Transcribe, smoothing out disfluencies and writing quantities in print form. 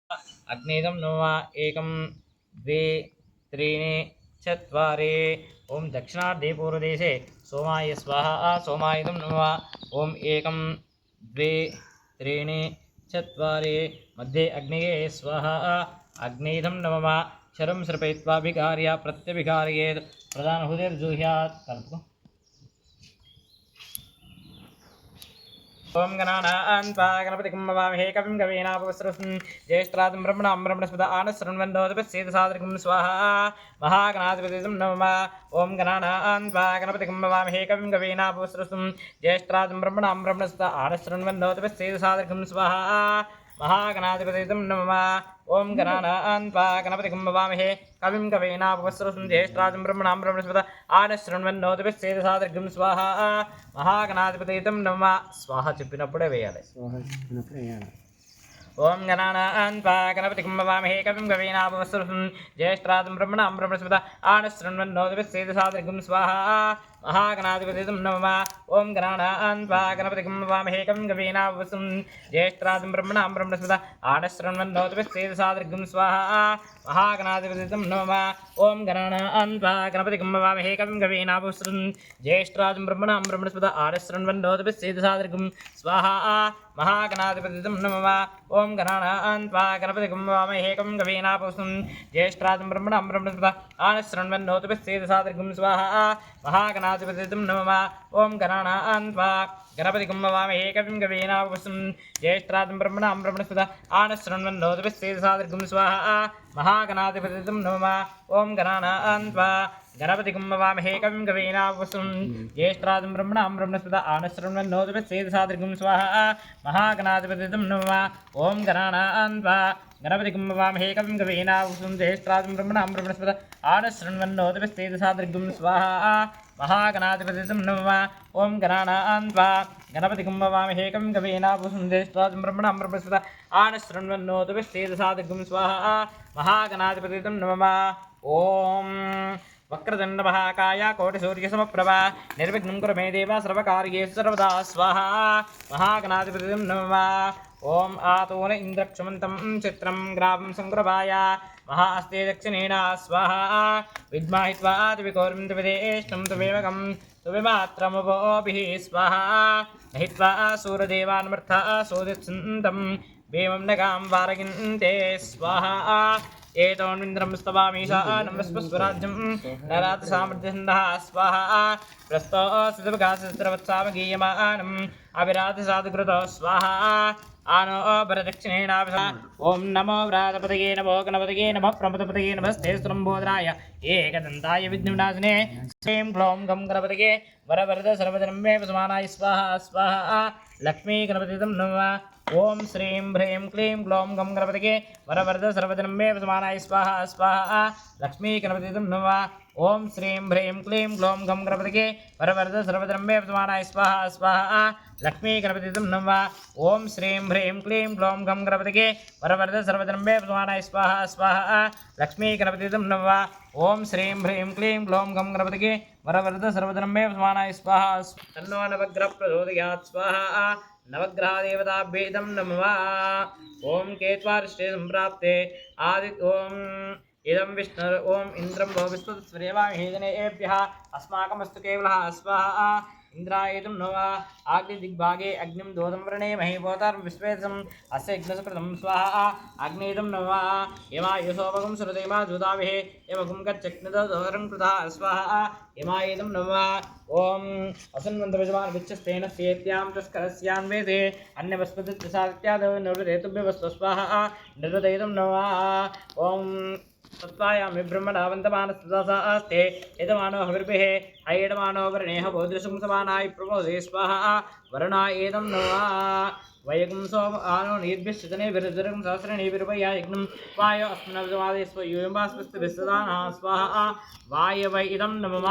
अग्नेदं नमः एकं द्वे त्रीणि चत्वारि ओम दक्षिणार्धे पूर्वदेशे सोमाय स्वाहा सोमायदं नमः ओम एकं द्वे त्रीणि चत्वारि मध्ये अग्नये स्वाहा अग्नेदं नमः शरं श्रपयित्वाभिकार्य प्रत्यभिकार्येत् प्रधानहुतिर्जुह्यात् कल्पको ओम गणानान्त्वा गणपतिं नमामहे कविं कवीनापवस्त्रं ज्येष्ठराजं ब्रह्मणां ब्रह्मणस्पदा आनशृण्वन्नोदपस्येदसादृगं स्वाहा महागणाधिपतिं नमः ओम गणानान्त्वा गणपतिं नमामहे कविं कवीनापवस्त्रं ज्येष्ठराजं ब्रह्मणां ब्रह्मणस्पदा आनशृण्वन्नोदपस्येदसादृगं स्वाहा महागणाधिपतिं नमः ओम गणानान्त्वा गणपतिं नमामहे कविं कवीनापवस्त्रं ज्येष्ठराजं ब्रह्मणां ब्रह्मणस्पदा आनशृण्वन्नोदपस्येदसादृगं स्वाहा महागणाधिपतिं नमः स्वाहा చెప్పినప్పుడే వేయాలి ओम गणानान्त्वा गणपतिं नमामहे कविं कवीनापवस्त्रं ज्येष्ठराजं ब्रह्मणां ब्रह्मणस्पदा आनशृण्वन्नोदपस्येदसादृगं स्वाहा महागणाधिपतिं नमः ओम गणानान्त्वा गणपतिं नमामहे कविं कवीनापवस्त्रं ज्येष्ठराजं ब्रह्मणां ब्रह्मणस्पदा आनशृण्वन्नोदपस्येदसादृगं स्वाहा महागणाधिपतिं नमः ओम गणानान्त्वा गणपतिं नमामहे कविं कवीनापवस्त्रं ज्येष्ठराजं ब्रह्मणां ब्रह्मणस्पदा आनशृण्वन्नोदपस्येदसादृगं स्वाहा महागणाधिपतिं नमः ओम गणानान्त्वा गणपतिं नमामहे कविं कवीनापवस्त्रं ज्येष्ठराजं ब्रह्मणां ब्रह्मणस्पदा आनशृण्वन्नोदपस्येदसादृगं स्वाहा महागणाधिपतिं नमः ओम गणानान्त्वा गणपतिं नमामहे कविं कवीनापवस्त्रं ज्येष्ठराजं ब्रह्मणां ब्रह्मणस्पदा आनशृण्वन्नोदपस्येदसादृगं स्वाहा महागणाधिपतिं नमः ओम गणानान्त्वा गणपतिं नमामहे कविं कवीनापवस्त्रं ज्येष्ठराजं ब्रह्मणां ब्रह्मणस्पदा आनशृण्वन्नोदपस्येदसादृगं स्वाहा महागणाधिपतिं नमः ओम गणानान्त्वा गणपतिं नमामहे कविं कवीनापवस्त्रं ज्येष्ठराजं ब्रह्मणां ब्रह्मणस्पदा आनशृण्वन्नोदपस्येदसादृगं स्वाहा महागणाधिपतिं नमः ओम गणानान्त्वा गणपतिं नमामहे कविं कवीनापवस्त्रं ज्येष्ठराजं ब्रह्मणां ब्रह्मणस्पदा आनशृण्वन्नोदपस्येदसादृगं स्वाहा महागणाधिपतिं नमः ओम वक्रतुण्ड महाकाय कोटिसूर्यसमप्रभा निर्विघ्नं कुरु मे देव सर्वकार्येषु सर्वदा स्वाहा महागणाधिपतिं नमः ओम आतोन इंद्रक्षमन्तं चित्रं ग्रामं संग्रभाय महास्ते दक्षिणेन स्वाहा विद्माहित्वा दिविकोर्मं दिविदेष्टं तुवेमकं तुविमात्रमुपोभिः स्वाहा नहित्वा सूरदेवान्मर्था सोदित्सन्तं भीमं नगां वारगिन्ते स्वाहा एतोन्विन्द्रं स्तवामीशानं विश्वस्वराज्यं नरात् सामर्थ्यन्दः स्वाहा प्रस्तो सिद्धविकासस्त्रवत्सामगीयमानम् अविराधसाधुकृतो स्वाहा आनो भरदक्षिणेनाभिषा ओम नमो व्रातपतये नमो गणपतये नमः प्रमदपतये नमस्ते स्त्रम्बोधराय एकदन्ताय विघ्नविनाशिने श्रीं क्लौं गं गणपतये वरवरद सर्वजनं मे समानाय स्वाहा स्वाहा लक्ष्मी गणपतिं नमः ओम श्रीं ह्रीं क्लीं ग्लौं गं गणपतये वरवरद सर्वजनं मे समानाय स्वाहा स्वाहा लक्ष्मी गणपतिं नमः ओम श्रीं ह्रीं क्लीं ग्लौं गं गणपतये वरवरद सर्वजनं मे समानाय स्वाहा स्वाहा लक्ष्मी गणपतिं नमः ओम श्रीं ह्रीं क्लीं ग्लौं गं गणपतये वरवरद सर्वजनं मे समानाय स्वाहा स्वाहा लक्ष्मी गणपतिं नमः ओम श्रीं ह्रीं क्लीं ग्लौं गं गणपतये वरवरद सर्वजनं मे समानाय स्वाहा तन्नो नवग्रह प्रचोदयात् स्वाहा नवग्रहदेवताभ्येदं नमः ओम केत्वारिष्टे सम्प्राप्ते आदित्य ओम इदं विष्णुर् ओम इंद्रं वो विश्वस्वरेवाहेदनेभ्यः अस्माकमस्तु केवलः स्वाहा इंद्रायेतुं नमः आग्निदिग्भागे अग्निं दोदं वृणेमहे भवतां विश्वेदम् अस्य यज्ञसकृतं स्वाहा अग्नेदं नमः यमायुषोपगं सुरदेमा दूताभिः यमगुं कच्चक्निदोदरं कृतः स्वाहा यमायेदं नमः ओम असन्वन्तविजमान विच्छस्तेन सेत्यां तस्करस्यान्वेदे अन्यवस्पतित्सात्यादव निर्वदेतुभ्यवस्तु स्वाहा निर्वदेतुं नमः ओम तत्त्वायामि ब्रह्मणावन्तमानस्तदास्ते यजमानो हविर्भिः अयडमानो वर्णेह बोधृशं समानाय प्रमोदे स्वाहा वर्णायेदं नमः वयगुं सोम आनो निर्भिश्चने विरजरं सहस्रणे विरवया यज्ञं वायो अस्मिन् विजमादे स्वयूयं वास्पस्ति विस्तदानः स्वाहा वायवै इदं नमः